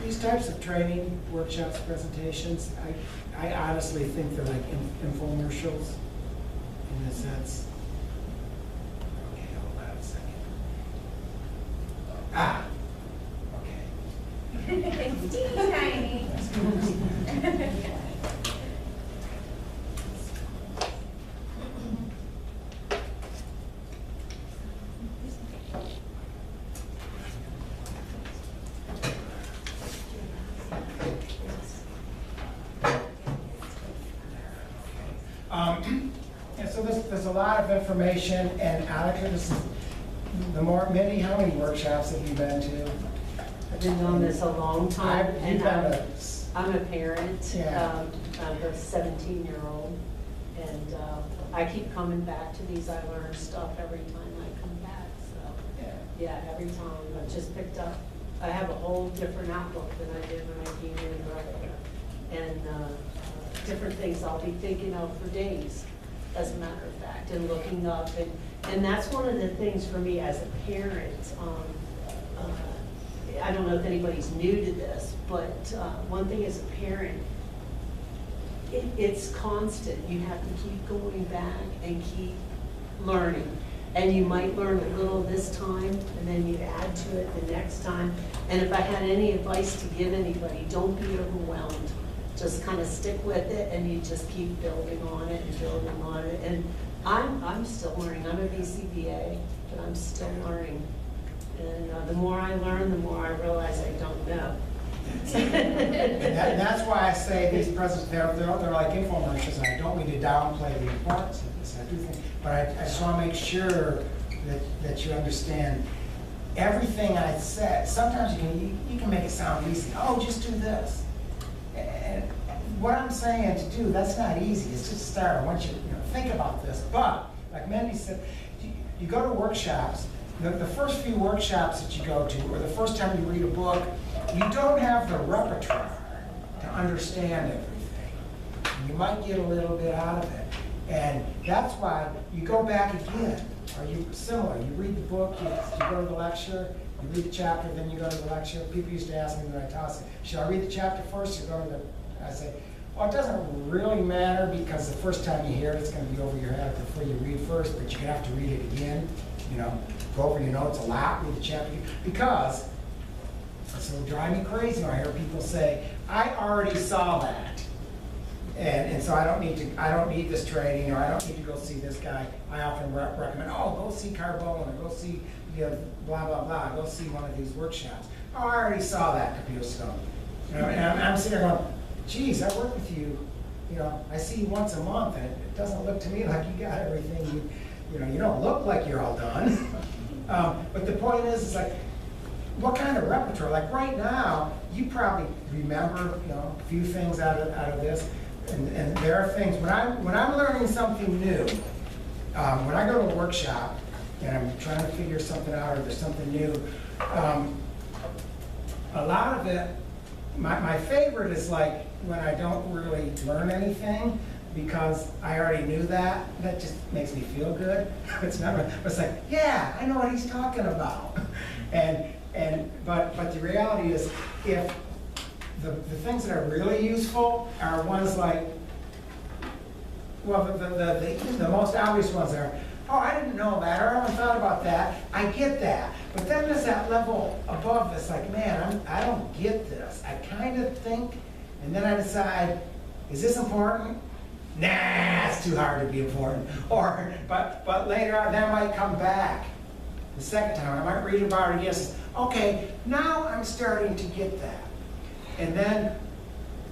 These types of training, workshops, presentations, I honestly think they're like infomercials in a sense. Okay, hold on a second. Okay. It's teeny tiny. And so there's a lot of information, and Alex, this is Mindy, how many workshops have you been to? I've been doing this a long time, and I'm a parent. Yeah. I have a 17-year-old, and I keep coming back to these. I learn stuff every time I come back, so yeah, every time. I've just picked up, I have a whole different outlook than I did when I came in earlier, and different things I'll be thinking of for days, as a matter of fact, and looking up, and that's one of the things for me as a parent. I don't know if anybody's new to this, but one thing as a parent, it's constant. You have to keep going back and keep learning. And you might learn a little this time, and then you add to it the next time. And if I had any advice to give anybody, don't be overwhelmed. Just kind of stick with it, and you just keep building on it and building on it. And I'm still learning. I'm a BCBA, but I'm still learning. And the more I learn, the more I realize I don't know. And that's why I say these presents, they're like infomercials, and I don't mean to downplay the importance of this. I do think, but I just want to make sure that you understand everything I said. Sometimes you can make it sound easy. Oh, just do this. And what I'm saying to do, that's not easy. It's just a start. I want you to think about this. But like Mindy said, you go to workshops. The first few workshops that you go to, or the first time you read a book, you don't have the repertoire to understand everything. You might get a little bit out of it. And that's why you go back again. Or you similar, you read the book, you go to the lecture, you read the chapter, then you go to the lecture. People used to ask me when I taught, should I read the chapter first or go to the, I say, well, it doesn't really matter because the first time you hear it, it's going to be over your head before you read first, but you have to read it again, go over your notes a lot, read the chapter, because it's will drive me crazy when I hear people say, I already saw that. And so I don't need this training, or I don't need to go see this guy. I often recommend, go see Carbone, or go see blah, blah, blah, go see one of these workshops. Oh, I already saw that, Kapil Stone. And I'm sitting there going, geez, I work with you, I see you once a month, and it doesn't look to me like you got everything, you don't look like you're all done. But the point is like, what kind of repertoire? Like right now, you probably remember, a few things out of this. And there are things, when I'm learning something new, when I go to a workshop and I'm trying to figure something out or there's something new, a lot of it, my favorite is like when I don't really learn anything because I already knew that. That just makes me feel good. It's like, yeah, I know what he's talking about. But the reality is, if the things that are really useful are ones like, well, the most obvious ones are, oh, I didn't know that, or I haven't thought about that. I get that. But then there's that level above that's like, man, I don't get this. I kind of think, and then I decide, is this important? Nah, it's too hard to be important. But later on, that might come back the second time. I might read about it again. Okay, now I'm starting to get that. And then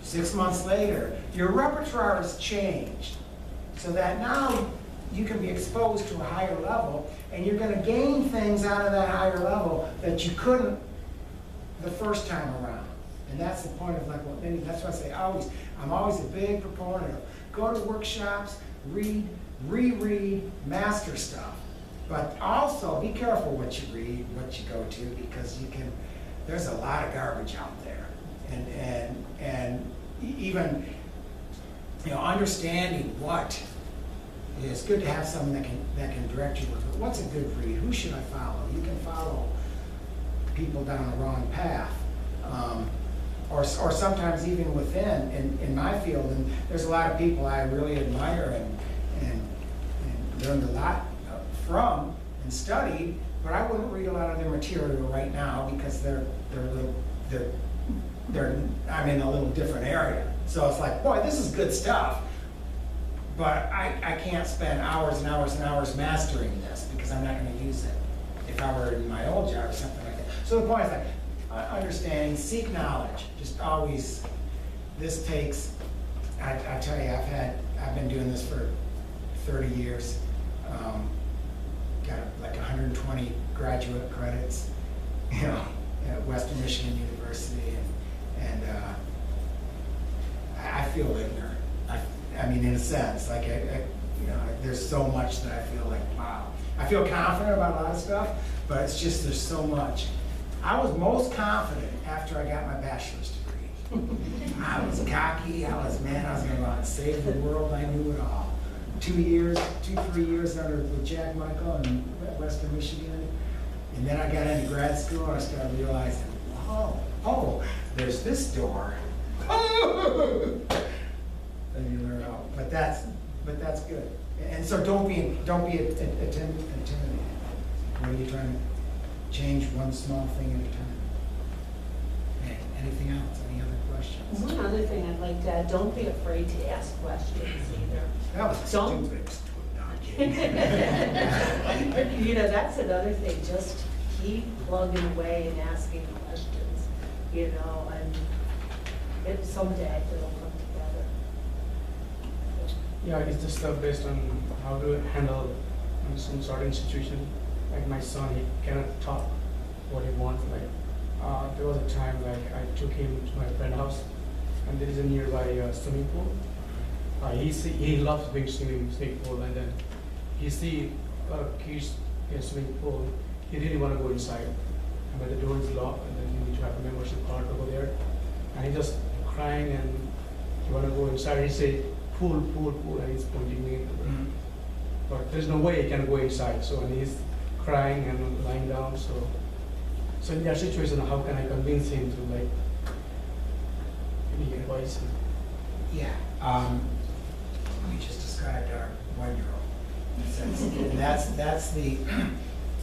6 months later, your repertoire has changed so that now you can be exposed to a higher level, and you're going to gain things out of that higher level that you couldn't the first time around. And that's the point of like what Mindy, that's why I say I'm always a big proponent of go to workshops, read, reread, master stuff. But also be careful what you read, what you go to, because there's a lot of garbage out there. And even understanding what it's good to have someone that can direct you with what's a good read, who should I follow. You can follow people down the wrong path. Or sometimes even within, in my field, and there's a lot of people I really admire and learned a lot from and studied, but I wouldn't read a lot of their material right now because I'm in a little different area. So it's like, boy, this is good stuff, but I can't spend hours and hours and hours mastering this because I'm not gonna use it if I were in my old job or something like that. So the point is like, understanding, seek knowledge, just always, this takes, I tell you, I've been doing this for 30 years, got like 120 graduate credits, you know, at Western Michigan University, and I feel ignorant. I mean, in a sense, like, you know, there's so much that I feel like, wow. I feel confident about a lot of stuff, but it's just, there's so much. I was most confident after I got my bachelor's degree. I was cocky, I was gonna go out and save the world, I knew it all. 3 years under with Jack Michael in Western Michigan. And then I got into grad school and I started realizing, oh, there's this door. Then you learn out, but that's good. And so don't be intimidated. What are you trying to change one small thing at a time? Okay, anything else? Any other questions? One other thing I'd like to add, don't be afraid to ask questions either. That was Don't- stupid. No, I'm kidding. You know, that's another thing, just keep plugging away and asking questions, you know, and someday it'll come together. Yeah, it's just based on how to handle some certain situation. Like my son, he cannot talk what he wants. Like there was a time like I took him to my friend's house, and there is a nearby swimming pool. He loves being swimming pool, and then he see a lot of kids in swimming pool. He really want to go inside, but the door is locked, and then you need to have a membership card to go there. And he just crying and he want to go inside. He say pool, pool, pool, and he's pointing me. Mhm. But there's no way he can go inside. So and he's crying and lying down. So in that situation, how can I convince him to like any advice? Yeah, we just described our 1-year-old. And that's the,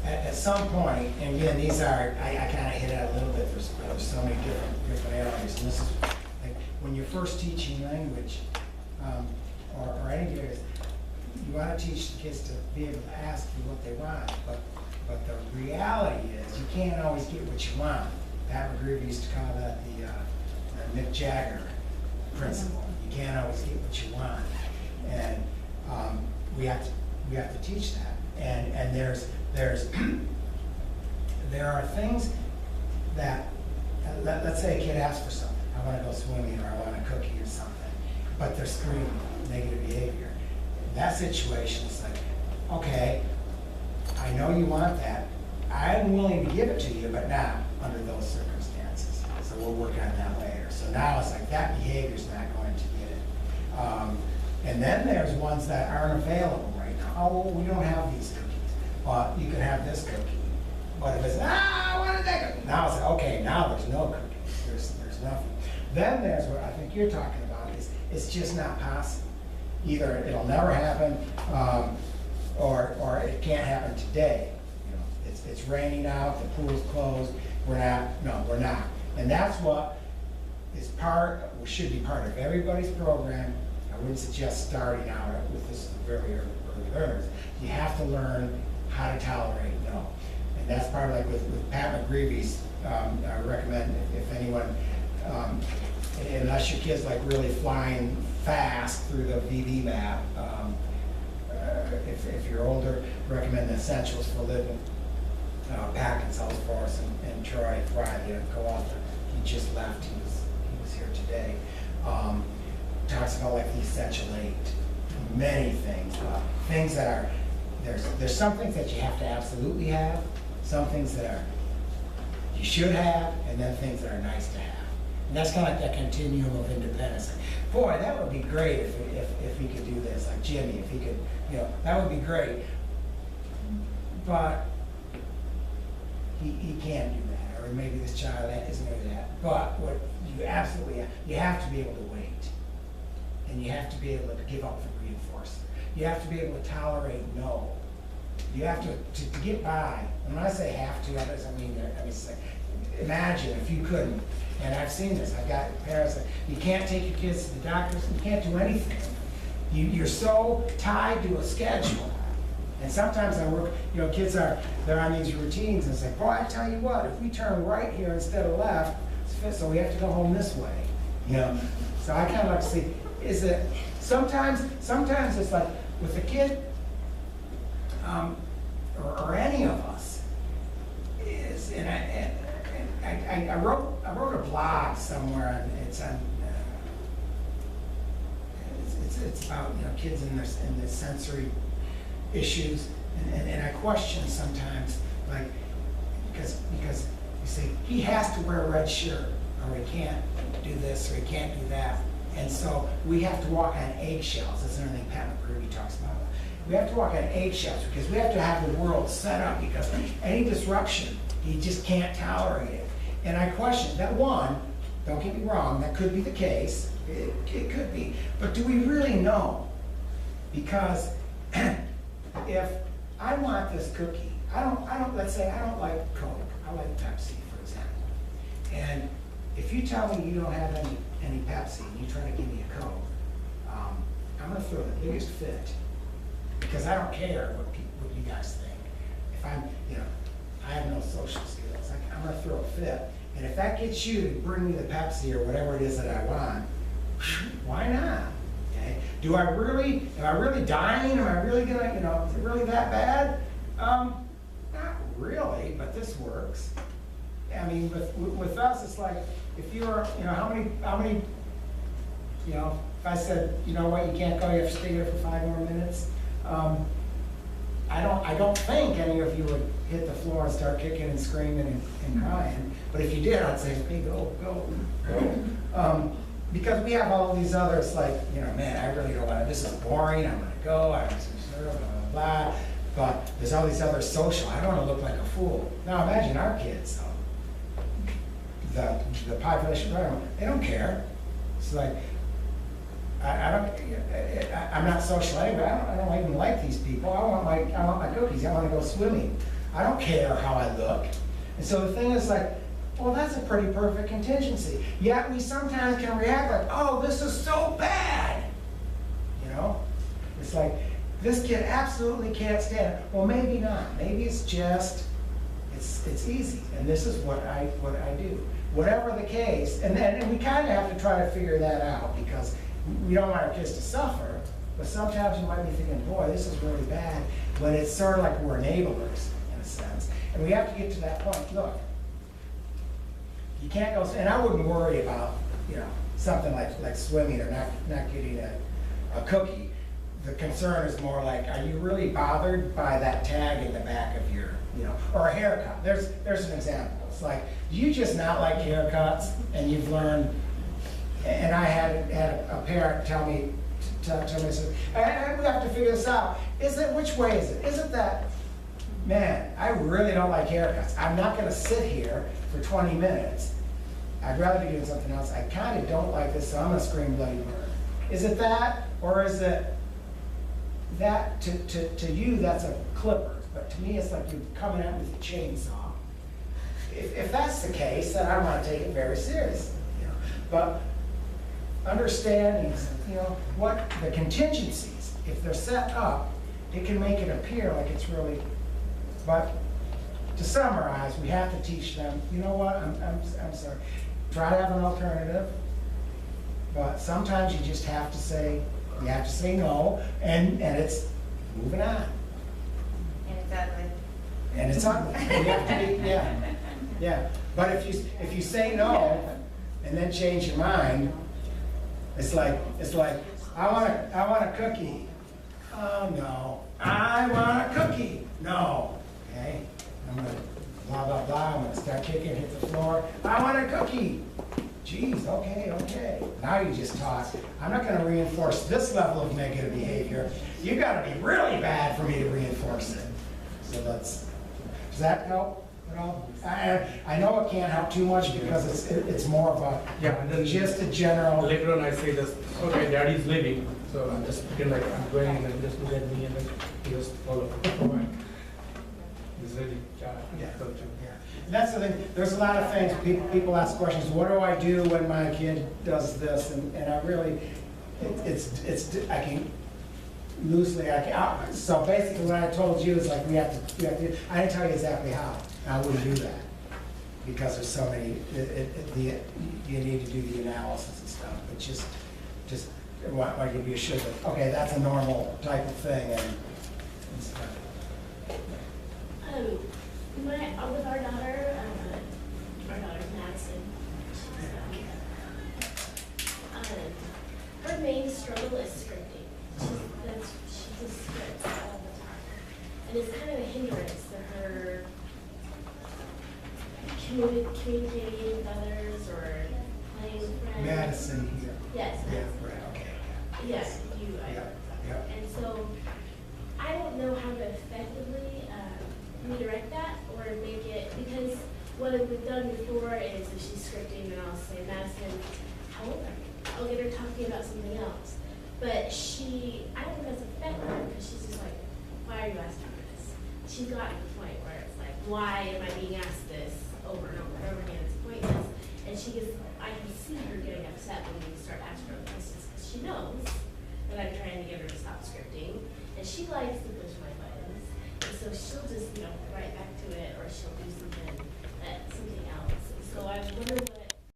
at some point, and again, these are, I kind of hit it a little bit, there's so many different areas. And this is, like, when you're first teaching language, or any areas, you want to teach the kids to be able to ask you what they want, but the reality is, you can't always get what you want. Pat McGreevy used to call that the Mick Jagger principle. You can't always get what you want, and we have to teach that. And there are things that let's say a kid asks for something. I want to go swimming, or I want a cookie or something, but they're screaming negative behavior. In that situation, it's like, okay, I know you want that. I'm willing to give it to you, but not under those circumstances. So we'll work on that later. So now it's like that behavior's not going to get it. And then there's ones that aren't available right now. Oh, well, we don't have these cookies. Well, you can have this cookie. But if it's, I wanted that cookie. Now it's like, okay, now there's no cookies. There's nothing. Then there's what I think you're talking about is it's just not possible. Either it'll never happen, or it can't happen today. You know, it's raining out, the pool's closed, we're not. And that's what should be part of everybody's program. I wouldn't suggest starting out with this very early learners. You have to learn how to tolerate no. And that's part of like with Pat McGreevy's, I recommend if anyone, unless your kid's like really flying fast through the VB map, if you're older, recommend the Essentials for Living. Pat in Salesforce and Troy Fry, the co-author, he just left, he was here today. Talks about like the essential 8, many things, things that are, there's some things that you have to absolutely have, some things that are, you should have, and then things that are nice to have. And that's kind of like that continuum of independence. Boy, that would be great if he could do this, like Jimmy, if he could, you know, that would be great. But he can't do that, or maybe this child isn't really that. But what you absolutely, you have to be able to wait. And you have to be able to give up the reinforcement. You have to be able to tolerate no. You have to get by. And when I say have to, that doesn't mean that, I mean, it's like, imagine if you couldn't. And I've seen this. I've got parents that you can't take your kids to the doctors, you can't do anything. You're so tied to a schedule. And sometimes I work, kids they're on these routines and say, boy, I tell you what, if we turn right here instead of left, so we have to go home this way. So I kind of like to see, is it, sometimes it's like with a kid, or any of us, is, and I wrote a blog somewhere, and it's on, it's about kids and their sensory issues, and I question sometimes, like, because you say he has to wear a red shirt, or he can't do this, or he can't do that, and so we have to walk on eggshells. That's another thing Pat McCready talks about. We have to walk on eggshells because we have to have the world set up, because any disruption, he just can't tolerate it. And I question that. One, don't get me wrong, that could be the case. It could be. But do we really know? Because if I want this cookie, let's say I don't like Coke, I like Pepsi, for example. And if you tell me you don't have any Pepsi and you try to give me a Coke, I'm gonna throw the biggest fit, because I don't care what you guys think. If I have no social skills, I'm gonna throw a fit. And if that gets you to bring me the Pepsi or whatever it is that I want, why not? Okay? Am I really dying? Am I really gonna, is it really that bad? Not really, but this works. I mean, with us, it's like, if you're, how many, if I said, you know what, you can't go, you have to stay here for 5 more minutes. I don't think any of you would hit the floor and start kicking and screaming and crying. But if you did, I'd say, hey, go. Because we have all these others, like, man, I really don't want to, this is boring, I'm gonna go, I'm just blah, blah, blah. But there's all these other social, I don't want to look like a fool. Now imagine our kids, the population, they don't care. It's like, I'm not social anyway. I don't even like these people. I want my cookies. I want to go swimming. I don't care how I look. And so the thing is like, well, that's a pretty perfect contingency. Yet we sometimes can react like, oh, this is so bad. It's like, this kid absolutely can't stand it. Well, maybe not. Maybe it's just, it's easy. And this is what I do. Whatever the case, and we kind of have to try to figure that out, because we don't want our kids to suffer, but sometimes you might be thinking, boy, this is really bad, when it's sort of like we're enablers, in a sense. And we have to get to that point. Look, you can't go, and I wouldn't worry about, something like swimming or not getting a cookie. The concern is more like, are you really bothered by that tag in the back of your, or a haircut? There's an example. It's like, do you just not like haircuts, and you've learned? And I had a parent tell me, said, and we have to figure this out. Which way is it? Is it that, man, I really don't like haircuts. I'm not gonna sit here for 20 minutes. I'd rather be doing something else. I kind of don't like this, so I'm gonna scream bloody murder. Is it that, or is it that, to you, that's a clipper, but to me, it's like you're coming out with a chainsaw. If that's the case, then I want to take it very seriously. But understanding, what the contingencies, if they're set up, it can make it appear like it's really, but to summarize, we have to teach them, you know what, I'm sorry, try to have an alternative, but sometimes you just have to say no, and it's moving on. And it's ugly. And it's ugly. You have to be, yeah. But if you say no and then change your mind, it's like I want a cookie. Oh no. I want a cookie. No. Okay. I'm gonna blah blah blah. I'm gonna start kicking, hit the floor. I want a cookie. Geez, okay. Now you just talk. I'm not gonna reinforce this level of negative behavior. You gotta be really bad for me to reinforce it. So does that help? Well, I know it can't help too much because it's more of Yeah, and a, then just a general. later on I say this, okay, daddy's leaving, so I'm just pretend like I'm going and then just look at me and then he just follow. He's really, Yeah. culture. Yeah. And that's the thing, there's a lot of things, people ask questions, what do I do when my kid does this? And I really, I can loosely, so basically what I told you is like, we have to, I didn't tell you exactly how. I wouldn't do that, because there's so many, you need to do the analysis and stuff, but just want to give you a sure that, okay, that's a normal type of thing and stuff. With our daughter's Madison. Her main struggle is scripting. She just scripts all the time. And it's kind of a hindrance to her communicating with others or playing with friends. Madison here. Yes. Yeah, Madison. right, okay. Yes, you. Yeah, yeah. And so I don't know how to effectively redirect that or make it, because what we've done before is if she's scripting and I'll say, Madison, how old are you? I'll get her talking about something else. But I don't think that's effective because she's just like, why are you asking me this? She's gotten to the point where it's like, why am I being asked this over and over and over again? It's pointless. And I can see her getting upset when we start asking her questions because she knows that I'm trying to get her to stop scripting. And she likes to push my buttons. And so she'll just, right back to it, or she'll do something else. So I wonder what